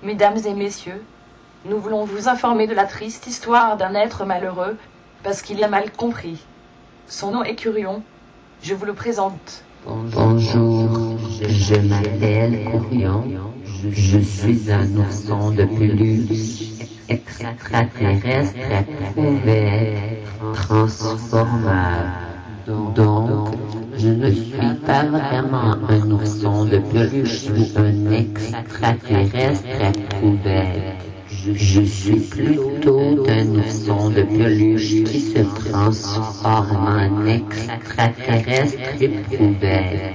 Mesdames et messieurs, nous voulons vous informer de la triste histoire d'un être malheureux, parce qu'il a mal compris. Son nom est Curion. Je vous le présente. Bonjour, je m'appelle Curion. Je suis un ourson de peluche extraterrestre éprouvé, transformable. Donc, je ne suis pas vraiment un ourson de peluche ou un extraterrestre éprouvé. Je suis plutôt un ourson de peluche qui se transforme en extraterrestre éprouvé.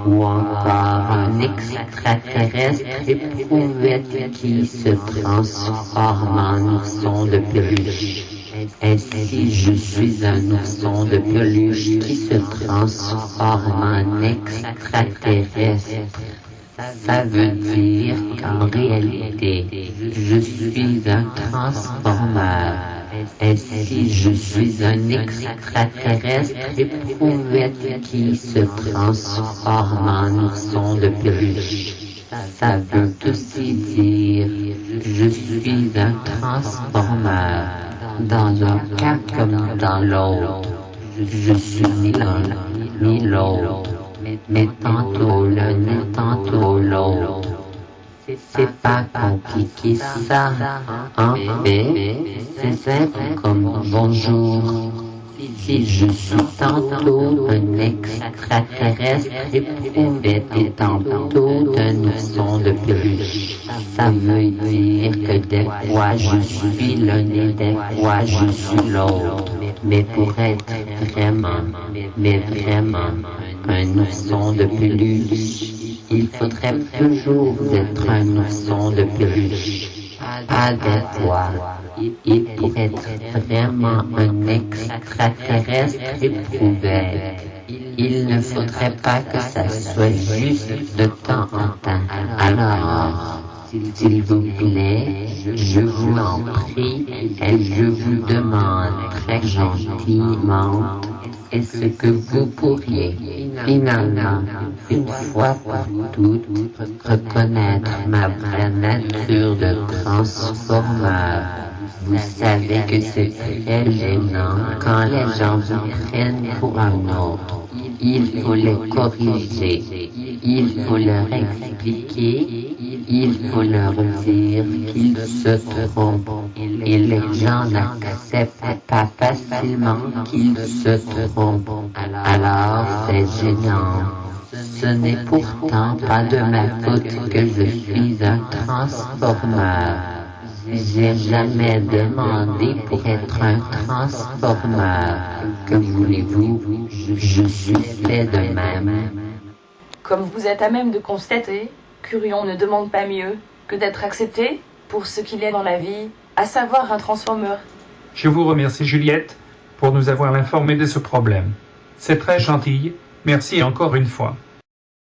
Ou encore un extraterrestre éprouvé qui se transforme en ourson de peluche. Ainsi, je suis un ourson de peluche qui se transforme en extraterrestre. Ça veut dire qu'en réalité, je suis un transformeur. Ainsi, je suis un extraterrestre éprouvé qui se transforme en ourson de peluche. Ça veut aussi dire je suis un transformeur. Dans un cas comme dans l'autre, je suis ni l'un ni l'autre, mais tantôt l'un et tantôt l'autre. C'est pas compliqué ça, en fait, c'est simple comme bonjour. Si je suis tantôt un extraterrestre éprouvé et tantôt un ourson de peluche, ça veut dire que des fois je suis l'un et des fois je suis l'autre. Mais pour être vraiment un ourson de peluche, il faudrait toujours être un ourson de peluche. Pas des fois. Et pour être vraiment un extraterrestre éprouvé, il ne faudrait pas que ça soit juste de temps en temps. Alors, s'il vous plaît, je vous en prie et je vous demande très gentiment, est-ce que vous pourriez finalement, une fois pour toutes, reconnaître ma vraie nature de transformeur? Vous savez que c'est très gênant quand les gens vous prennent pour un autre. Il faut les corriger, il faut leur expliquer, il faut leur dire qu'ils se trompent. Et les gens n'acceptent pas facilement qu'ils se trompent. Alors c'est gênant. Ce n'est pourtant pas de ma faute que je suis un transformeur. J'ai jamais demandé pour être un transformeur. Que voulez-vous? Je suis fait de même. Comme vous êtes à même de constater, Curion ne demande pas mieux que d'être accepté pour ce qu'il est dans la vie, à savoir un transformeur. Je vous remercie Juliette pour nous avoir informés de ce problème. C'est très gentil. Merci encore une fois.